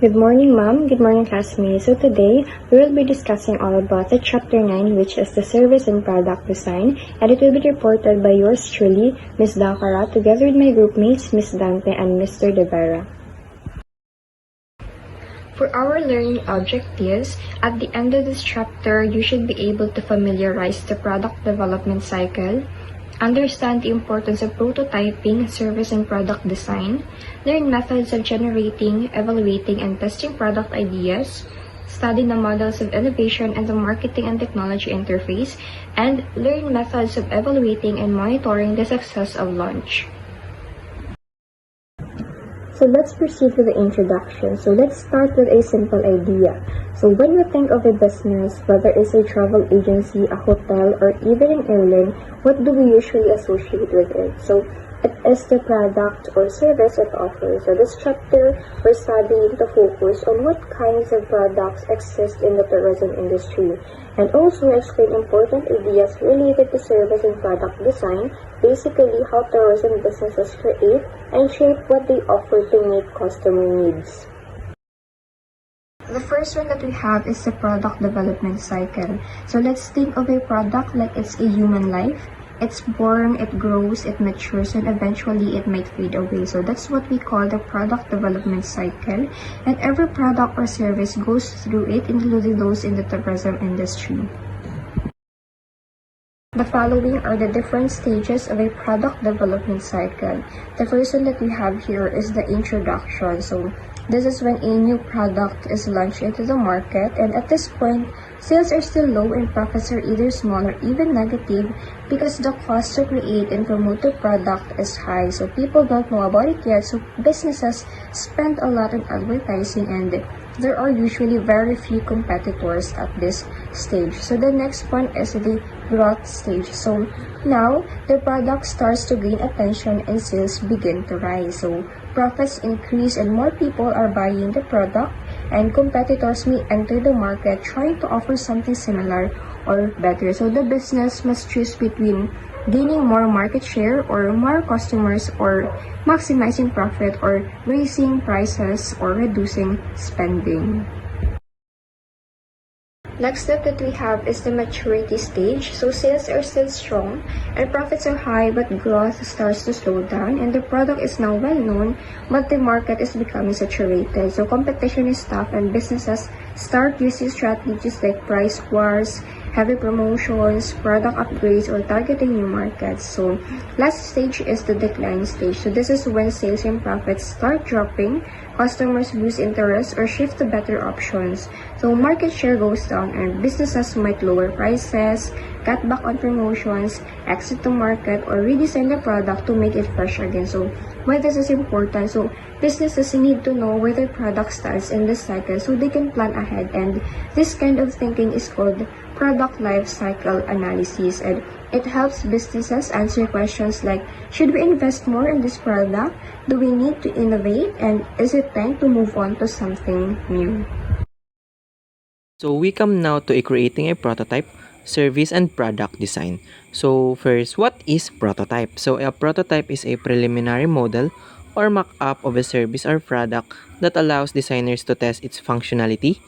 Good morning, ma'am. Good morning, classmates. So today, we will be discussing all about the Chapter 9, which is the Service and Product Design, and it will be reported by yours truly, Ms. Dakara, together with my group mates, Ms. Dante and Mr. De Vera. For our learning objectives, at the end of this chapter, you should be able to familiarize the product development cycle, understand the importance of prototyping, service and product design, learn methods of generating, evaluating, and testing product ideas, study the models of innovation and the marketing and technology interface, and learn methods of evaluating and monitoring the success of launch. So let's proceed with the introduction. So let's start with a simple idea. So when you think of a business, whether it's a travel agency, a hotel, or even an airline, what do we usually associate with it? So it is the product or service it offers. So this chapter, we're studying to focus on what kinds of products exist in the tourism industry, and also explain important ideas related to service and product design, basically how tourism businesses create and shape what they offer to meet customer needs. The first one that we have is the product development cycle. So let's think of a product like it's a human life. It's born, it grows, it matures, and eventually it might fade away. So that's what we call the product development cycle. And every product or service goes through it, including those in the tourism industry. The following are the different stages of a product development cycle. The first one that we have here is the introduction. So this is when a new product is launched into the market, and at this point, sales are still low and profits are either small or even negative because the cost to create and promote the product is high. So people don't know about it yet, so businesses spend a lot on advertising, and there are usually very few competitors at this stage. So the next one is the growth stage. So now the product starts to gain attention and sales begin to rise. So profits increase and more people are buying the product, and competitors may enter the market trying to offer something similar or better. So the business must choose between gaining more market share or more customers, or maximizing profit or raising prices or reducing spending. Next step that we have is the maturity stage. So sales are still strong and profits are high, but growth starts to slow down and the product is now well known, but the market is becoming saturated. So competition is tough and businesses start using strategies like price wars, heavy promotions, product upgrades, or targeting new markets. So last stage is the decline stage. So this is when sales and profits start dropping, customers lose interest or shift to better options. So market share goes down and businesses might lower prices, cut back on promotions, exit the market, or redesign the product to make it fresh again. So why this is important? So businesses need to know where their product stands in this cycle so they can plan ahead, and this kind of thinking is called product life cycle analysis, and it helps businesses answer questions like, should we invest more in this product? Do we need to innovate? And is it time to move on to something new? So we come now to creating a prototype, service, and product design. So first, what is prototype? So a prototype is a preliminary model or mock-up of a service or product that allows designers to test its functionality,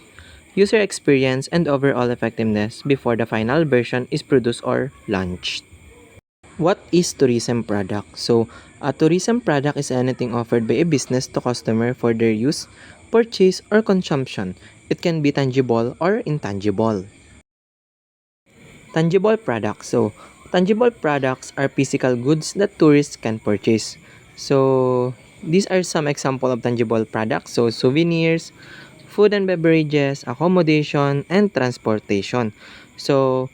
user experience, and overall effectiveness before the final version is produced or launched. What is tourism product? So a tourism product is anything offered by a business to customer for their use, purchase, or consumption. It can be tangible or intangible. Tangible products. So, tangible products are physical goods that tourists can purchase. So, these are some example of tangible products. So, souvenirs, food and beverages, accommodation, and transportation. So,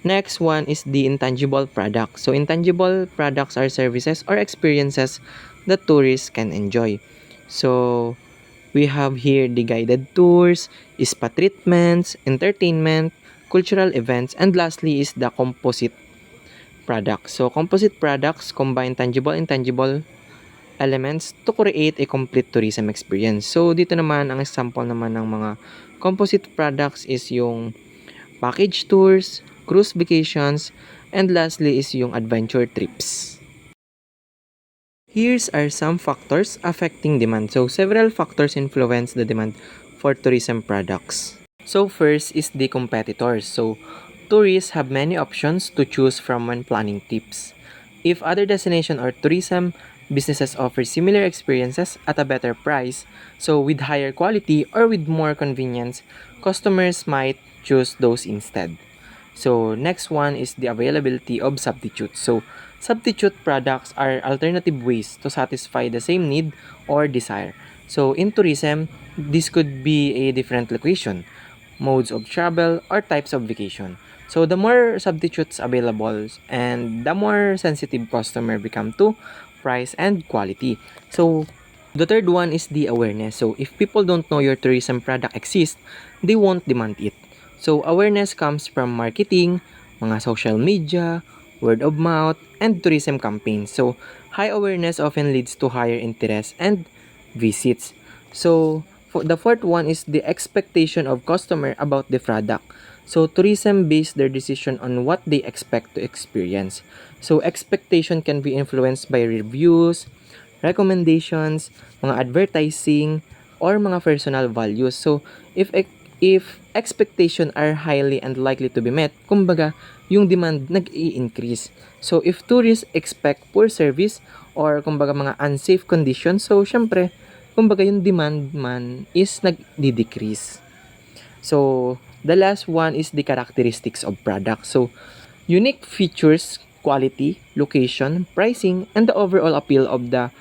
next one is the intangible products. So, intangible products are services or experiences that tourists can enjoy. So, we have here the guided tours, spa treatments, entertainment, cultural events, and lastly is the composite products. So, composite products combine tangible and intangible elements to create a complete tourism experience. So, dito naman, ang example naman ng mga composite products is yung package tours, cruise vacations, and lastly is yung adventure trips. Here's are some factors affecting demand. So several factors influence the demand for tourism products. So first is the competitors. So tourists have many options to choose from when planning trips. If other destination or tourism businesses offer similar experiences at a better price, so with higher quality or with more convenience, customers might choose those instead. So next one is the availability of substitutes. So substitute products are alternative ways to satisfy the same need or desire. So in tourism, this could be a different location, modes of travel, or types of vacation. So the more substitutes available and the more sensitive customer become to price and quality. So the third one is the awareness. So if people don't know your tourism product exists, they won't demand it. So awareness comes from marketing, mga social media, word of mouth, and tourism campaigns. So high awareness often leads to higher interest and visits. So for the fourth one is the expectation of customer about the product. So tourism base their decision on what they expect to experience. So expectation can be influenced by reviews, recommendations, mga advertising, or mga personal values. So if expectation are highly unlikely to be met, kumbaga, yung demand nag-i-increase. So if tourists expect poor service or kumbaga mga unsafe conditions, so syempre, kumbaga yung demand man is nag-decrease. So the last one is the characteristics of product. So unique features, quality, location, pricing, and the overall appeal of the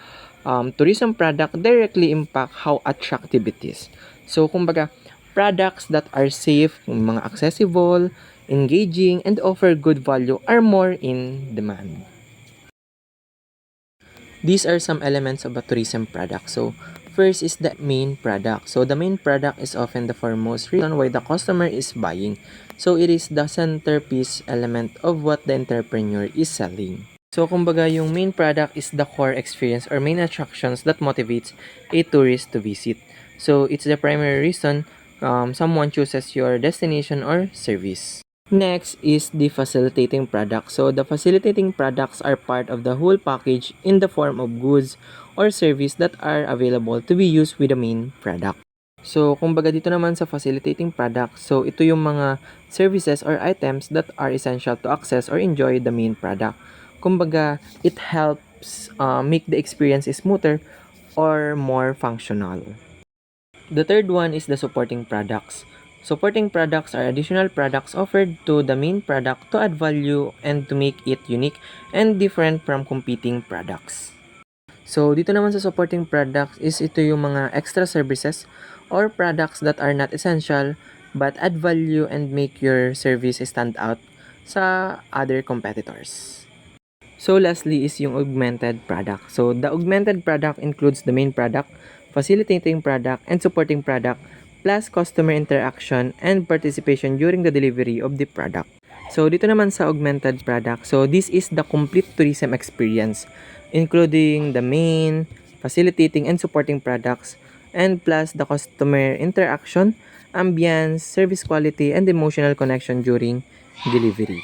tourism product directly impact how attractive it is. So, kumbaga, products that are safe, mga accessible, engaging, and offer good value are more in demand. These are some elements of a tourism product. So, first is the main product. So, the main product is often the foremost reason why the customer is buying. So, it is the centerpiece element of what the entrepreneur is selling. So, kumbaga, yung main product is the core experience or main attractions that motivates a tourist to visit. So, it's the primary reason someone chooses your destination or service. Next is the facilitating product. So, the facilitating products are part of the whole package in the form of goods or service that are available to be used with the main product. So, kumbaga dito naman sa facilitating product, so ito yung mga services or items that are essential to access or enjoy the main product. Kumbaga, it helps make the experience smoother or more functional. The third one is the supporting products. Supporting products are additional products offered to the main product to add value and to make it unique and different from competing products. So, dito naman sa supporting products is ito yung mga extra services or products that are not essential but add value and make your service stand out sa other competitors. So, lastly is yung augmented product. So, the augmented product includes the main product, facilitating product, and supporting product, plus customer interaction and participation during the delivery of the product. So, dito naman sa augmented product, so this is the complete tourism experience, including the main, facilitating and supporting products, and plus the customer interaction, ambience, service quality, and emotional connection during delivery.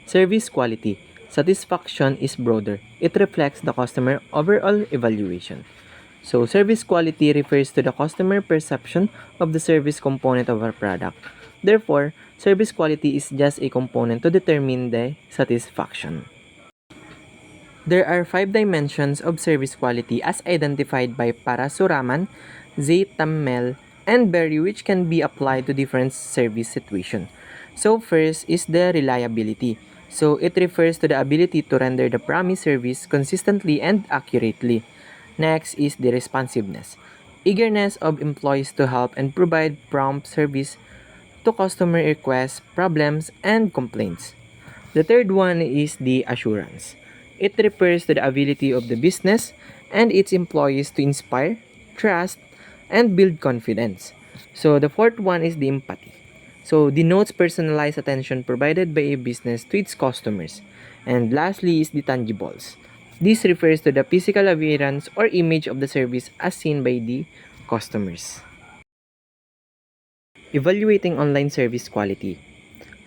Service quality. Satisfaction is broader. It reflects the customer overall evaluation. So, service quality refers to the customer perception of the service component of our product. Therefore, service quality is just a component to determine the satisfaction. There are 5 dimensions of service quality as identified by Parasuraman, Tammel, and Berry, which can be applied to different service situations. So, first is the reliability. So, it refers to the ability to render the promised service consistently and accurately. Next is the responsiveness. Eagerness of employees to help and provide prompt service to customer requests, problems, and complaints. The third one is the assurance. It refers to the ability of the business and its employees to inspire, trust, and build confidence. So the fourth one is the empathy. So denotes personalized attention provided by a business to its customers. And lastly is the tangibles. This refers to the physical appearance or image of the service as seen by the customers. Evaluating online service quality.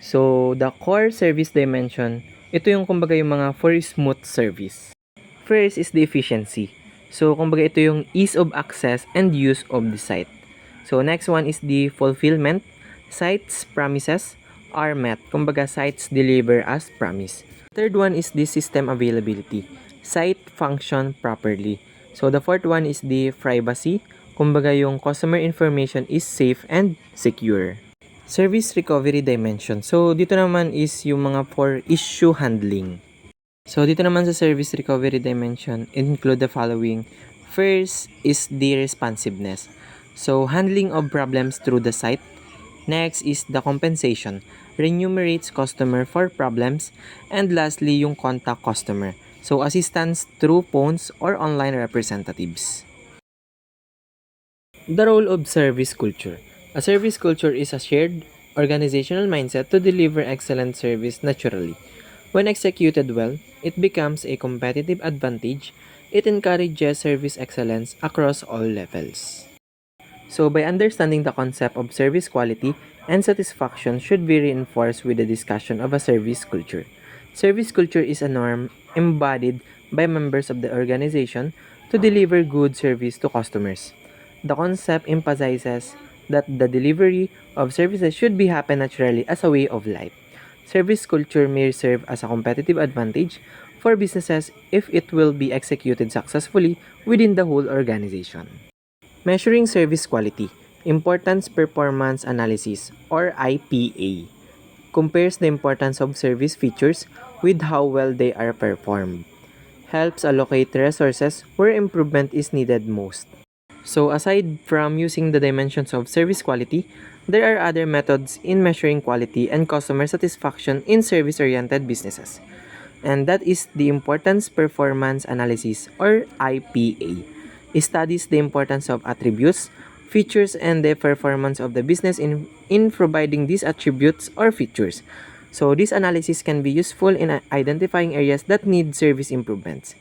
So, the core service dimension, ito yung kumbaga yung mga for smooth service. First is the efficiency. So, kumbaga ito yung ease of access and use of the site. So, next one is the fulfillment. Sites promises are met. Kumbaga, sites deliver as promised. Third one is the system availability. Site function properly. So, the fourth one is the privacy. Kumbaga, yung customer information is safe and secure. Service recovery dimension. So, dito naman is yung mga for issue handling. So, dito naman sa service recovery dimension, include the following. First is the responsiveness. So, handling of problems through the site. Next is the compensation. Remunerates customer for problems. And lastly, yung contact customer. So, assistance through phones or online representatives. The role of service culture. A service culture is a shared organizational mindset to deliver excellent service naturally. When executed well, it becomes a competitive advantage. It encourages service excellence across all levels. So, by understanding the concept of service quality and satisfaction should be reinforced with the discussion of a service culture. Service culture is a norm embodied by members of the organization to deliver good service to customers. The concept emphasizes that the delivery of services should be happen naturally as a way of life. Service culture may serve as a competitive advantage for businesses if it will be executed successfully within the whole organization. Measuring service quality. Importance Performance Analysis or IPA compares the importance of service features with how well they are performed. Helps allocate resources where improvement is needed most. So aside from using the dimensions of service quality, there are other methods in measuring quality and customer satisfaction in service-oriented businesses. And that is the Importance Performance Analysis or IPA. It studies the importance of attributes, features, and the performance of the business in providing these attributes or features. So this analysis can be useful in identifying areas that need service improvements.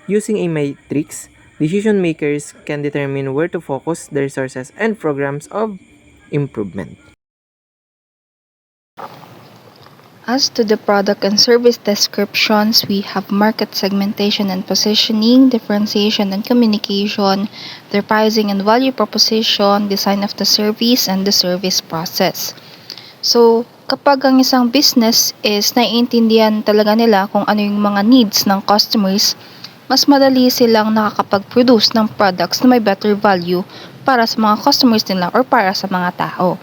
Using a matrix, decision makers can determine where to focus their resources and programs of improvement. As to the product and service descriptions, we have market segmentation and positioning, differentiation and communication, their pricing and value proposition, design of the service, and the service process. So, kapag ang isang business is naiintindihan talaga nila kung ano yung mga needs ng customers, mas madali silang nakakapag-produce ng products na may better value para sa mga customers nila or para sa mga tao.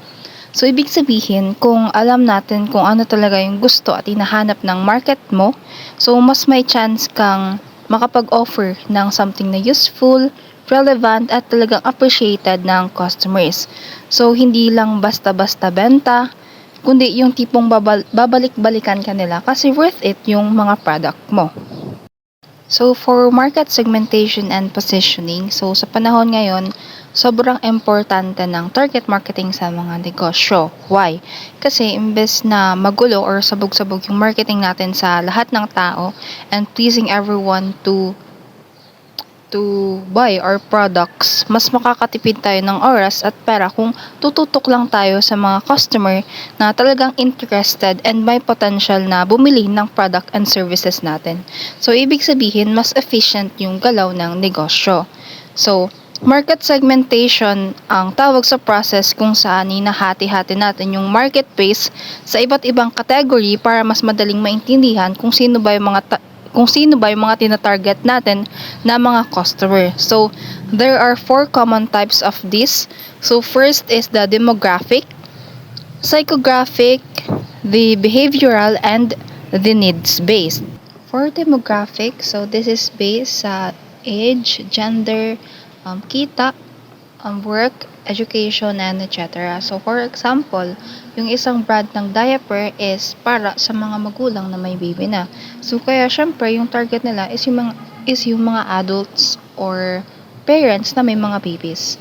So, ibig sabihin, kung alam natin kung ano talaga yung gusto at hinahanap ng market mo, so mas may chance kang makapag-offer ng something na useful, relevant, at talagang appreciated ng customers. So, hindi lang basta-basta benta, kundi yung tipong babalik-balikan ka nila kasi worth it yung mga product mo. So, for market segmentation and positioning, so sa panahon ngayon, sobrang importante ng target marketing sa mga negosyo. Why? Kasi imbes na magulo or sabog-sabog yung marketing natin sa lahat ng tao and pleasing everyone to buy our products, mas makakatipid tayo ng oras at pera kung tututok lang tayo sa mga customer na talagang interested and may potential na bumili ng product and services natin. So, ibig sabihin, mas efficient yung galaw ng negosyo. So, market segmentation ang tawag sa process kung saan hinahati-hati natin yung marketplace sa iba't ibang category para mas madaling maintindihan kung sino ba yung mga tinatarget natin na mga customer. So, there are 4 common types of this. So, first is the demographic, psychographic, the behavioral, and the needs-based. For demographic, so this is based sa age, gender, kita, work, education, and etc. So, for example, yung isang brand ng diaper is para sa mga magulang na may baby na. So, kaya syempre, yung target nila is yung mga adults or parents na may mga babies.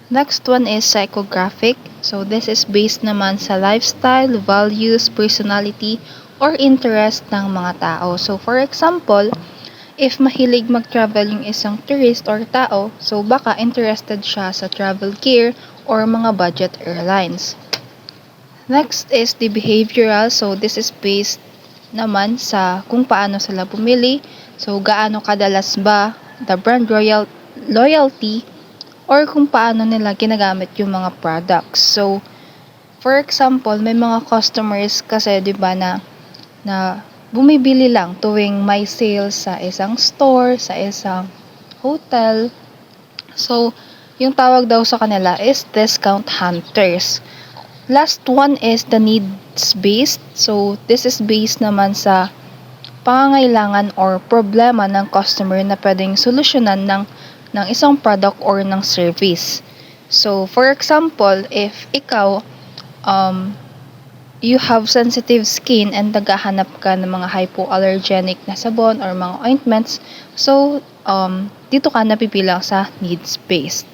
Next one is psychographic. So, this is based naman sa lifestyle, values, personality, or interest ng mga tao. So, for example, if mahilig mag-travel yung isang tourist or tao, so baka interested siya sa travel gear or mga budget airlines. Next is the behavioral. So, this is based naman sa kung paano sila bumili. So, gaano kadalas ba the brand loyalty or kung paano nila ginagamit yung mga products. So, for example, may mga customers kasi 'di ba na bumibili lang tuwing may sale sa isang store, sa isang hotel. So, yung tawag daw sa kanila is discount hunters. Last one is the needs based. So, this is based naman sa pangangailangan or problema ng customer na pwedeng solusyonan ng isang product or ng service. So, for example, if ikaw, you have sensitive skin and naghahanap ka ng mga hypoallergenic na sabon or mga ointments, so, dito ka napipilang sa needs-based.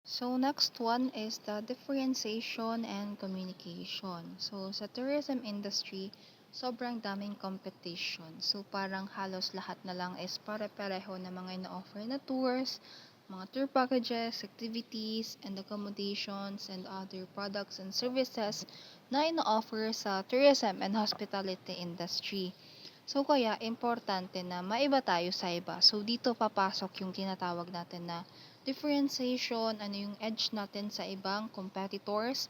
So, next one is the differentiation and communication. So, sa tourism industry, sobrang daming competition. So, parang halos lahat na lang is pare-pareho na mga ina-offer na tours, mga tour packages, activities, and accommodations, and other products and services na ina-offer sa tourism and hospitality industry. So, kaya importante na maiba tayo sa iba. So, dito papasok yung tinatawag natin na differentiation, ano yung edge natin sa ibang competitors,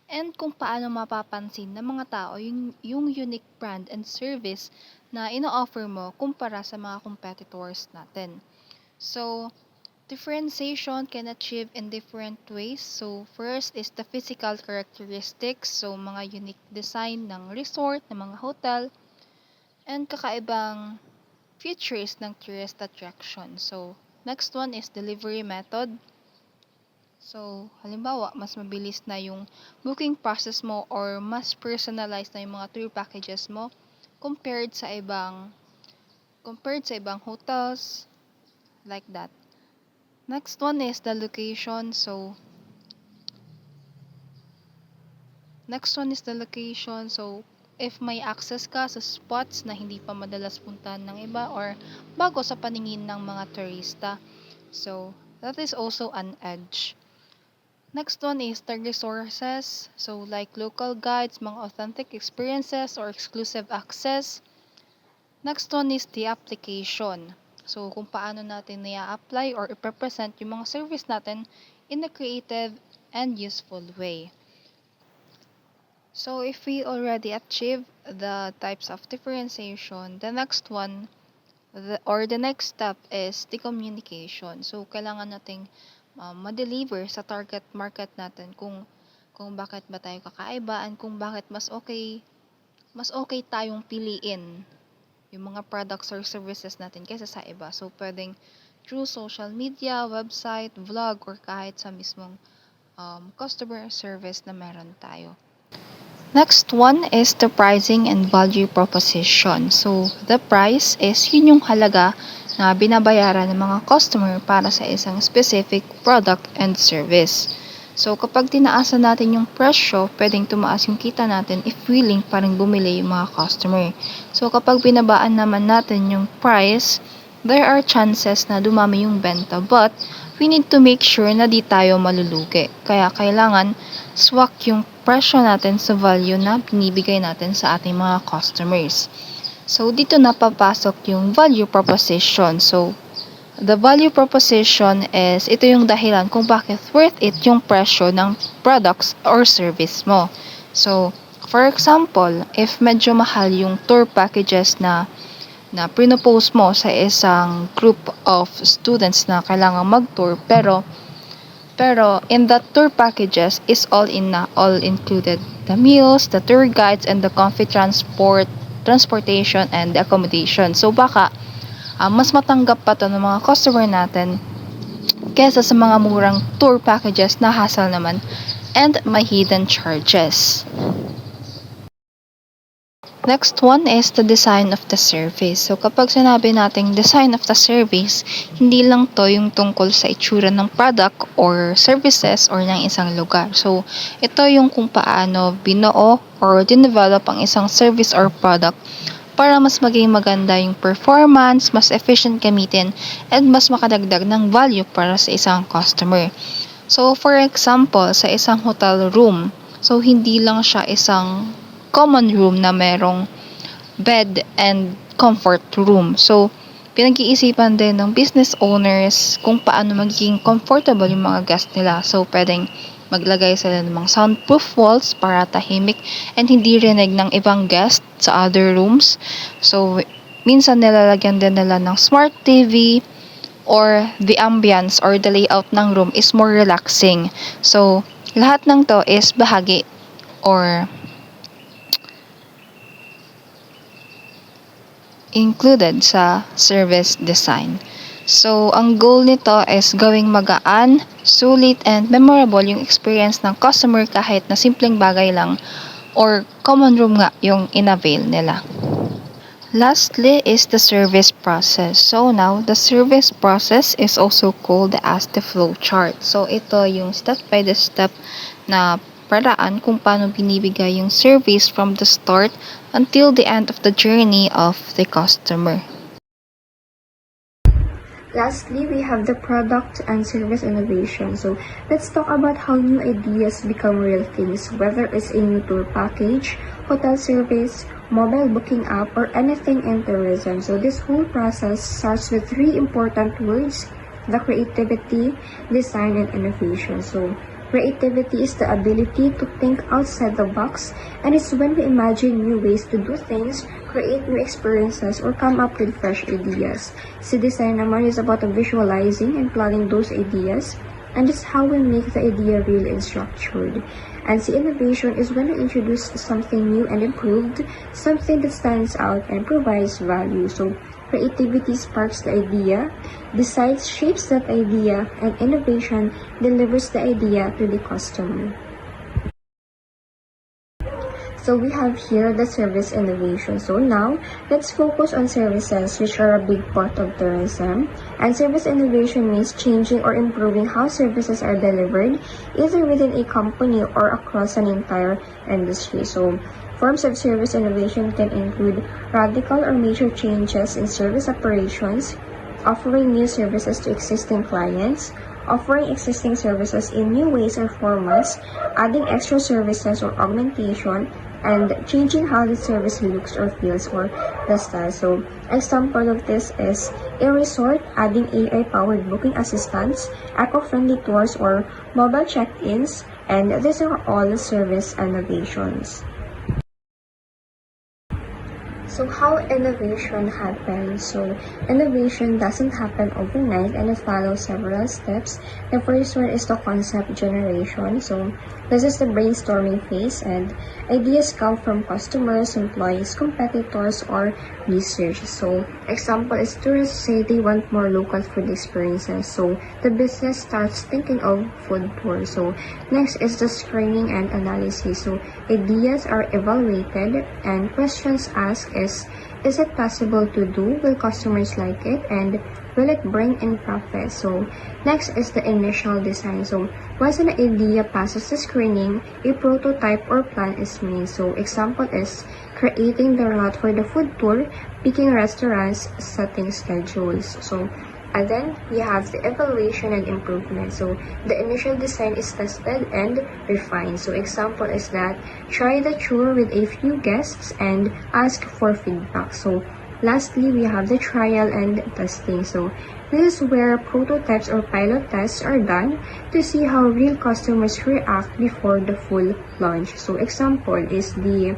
and kung paano mapapansin ng mga tao yung unique brand and service na ino-offer mo kumpara sa mga competitors natin. So, differentiation can achieve in different ways. So, first is the physical characteristics. So, mga unique design ng resort, ng mga hotel, and kakaibang features ng tourist attraction. So, next one is delivery method. So, halimbawa, mas mabilis na yung booking process mo or mas personalized na yung mga tour packages mo compared sa ibang hotels, like that. Next one is the location. So, if may access ka sa spots na hindi pa madalas puntahan ng iba or bago sa paningin ng mga turista. So, that is also an edge. Next one is the resources. So, like local guides, mga authentic experiences or exclusive access. Next one is the application. So, kung paano natin na-apply or i-represent yung mga service natin in a creative and useful way. So, if we already achieve the types of differentiation, the next one, the next step is the communication. So, kailangan nating ma-deliver sa target market natin kung bakit ba tayo kakaiba and kung bakit mas okay tayong piliin yung mga products or services natin kaysa sa iba. So, pwedeng through social media, website, vlog, or kahit sa mismong customer service na meron tayo. Next one is the pricing and value proposition. So, the price is yun yung halaga na binabayaran ng mga customer para sa isang specific product and service. So, kapag tinaasan natin yung presyo, pwedeng tumaas yung kita natin if willing pa rin bumili yung mga customer. So, kapag binabaan naman natin yung price, there are chances na dumami yung benta, but we need to make sure na di tayo malulugi. Kaya kailangan swak yung presyo natin sa value na binibigay natin sa ating mga customers. So, dito na papasok yung value proposition. So, the value proposition is, ito yung dahilan kung bakit worth it yung presyo ng products or service mo. So, for example, if medyo mahal yung tour packages na pinopose mo sa isang group of students na kailangan mag-tour, pero in the tour packages is all included the meals, the tour guides, and the comfy transportation and the accommodation. So baka mas matanggap pa to ng mga customer natin kesa sa mga murang tour packages na hassle naman and may hidden charges. Next one is the design of the service. So, kapag sinabi nating design of the service, hindi lang to yung tungkol sa itsura ng product or services or ng isang lugar. So, ito yung kung paano binuo or dinevelop ang isang service or product para mas maging maganda yung performance, mas efficient gamitin, and mas makadagdag ng value para sa isang customer. So, for example, sa isang hotel room, so hindi lang siya isang common room na merong bed, and comfort room. So, pinag-iisipan din ng business owners kung paano magiging comfortable yung mga guest nila. So, pwedeng maglagay sila ng mga soundproof walls para tahimik and hindi rinig ng ibang guest sa other rooms. So, minsan nilalagyan din nila ng smart TV or the ambience or the layout ng room is more relaxing. So, lahat ng to is bahagi or included sa service design. So, ang goal nito is gawing magaan, sulit, and memorable yung experience ng customer kahit na simpleng bagay lang or common room nga yung inavail nila. Lastly is the service process. So now, the service process is also called as the flow chart. So ito yung step by the step na paraan kung paano binibigay yung service from the start until the end of the journey of the customer. Lastly, we have the product and service innovation. So let's talk about how new ideas become real things, whether it's a new tour package, hotel service, mobile booking app, or anything in tourism. So this whole process starts with three important words: the creativity, design, and innovation. So creativity is the ability to think outside the box, and it's when we imagine new ways to do things, create new experiences, or come up with fresh ideas. Si design naman is about visualizing and planning those ideas, and it's how we make the idea real and structured. And si innovation is when we introduce something new and improved, something that stands out and provides value. So creativity sparks the idea, design shapes that idea, and innovation delivers the idea to the customer. So we have here the service innovation. So now, let's focus on services, which are a big part of tourism. And service innovation means changing or improving how services are delivered, either within a company or across an entire industry. So forms of service innovation can include radical or major changes in service operations, offering new services to existing clients, offering existing services in new ways or formats, adding extra services or augmentation, and changing how the service looks or feels for the style. So, example of this is a resort adding AI-powered booking assistants, eco-friendly tours, or mobile check-ins, and these are all service innovations. So how innovation happens? So innovation doesn't happen overnight and it follows several steps. The first one is the concept generation. So this is the brainstorming phase and ideas come from customers, employees, competitors, or research. So example is tourists say they want more local food experiences. So the business starts thinking of food tours. So next is the screening and analysis. So ideas are evaluated and questions asked is it possible to do? Will customers like it? And will it bring in profit? So next is the initial design. So once an idea passes the screening, a prototype or plan is made. So example is creating the route for the food tour, picking restaurants, setting schedules. So and then we have the evaluation and improvement. So the initial design is tested and refined. So example is that try the tour with a few guests and ask for feedback. So lastly, we have the trial and testing. So this is where prototypes or pilot tests are done to see how real customers react before the full launch. So example is the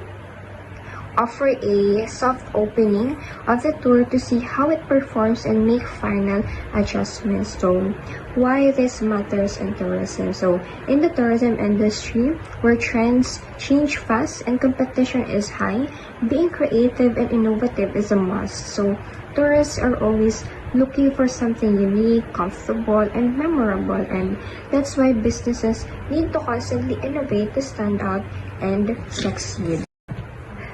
offer a soft opening of the tour to see how it performs and make final adjustments. So why this matters in tourism? So in the tourism industry, where trends change fast and competition is high, being creative and innovative is a must. So tourists are always looking for something unique, comfortable, and memorable, and that's why businesses need to constantly innovate to stand out and succeed.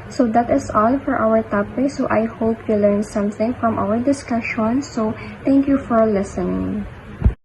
So that is all for our topic. So I hope you learned something from our discussion. So thank you for listening.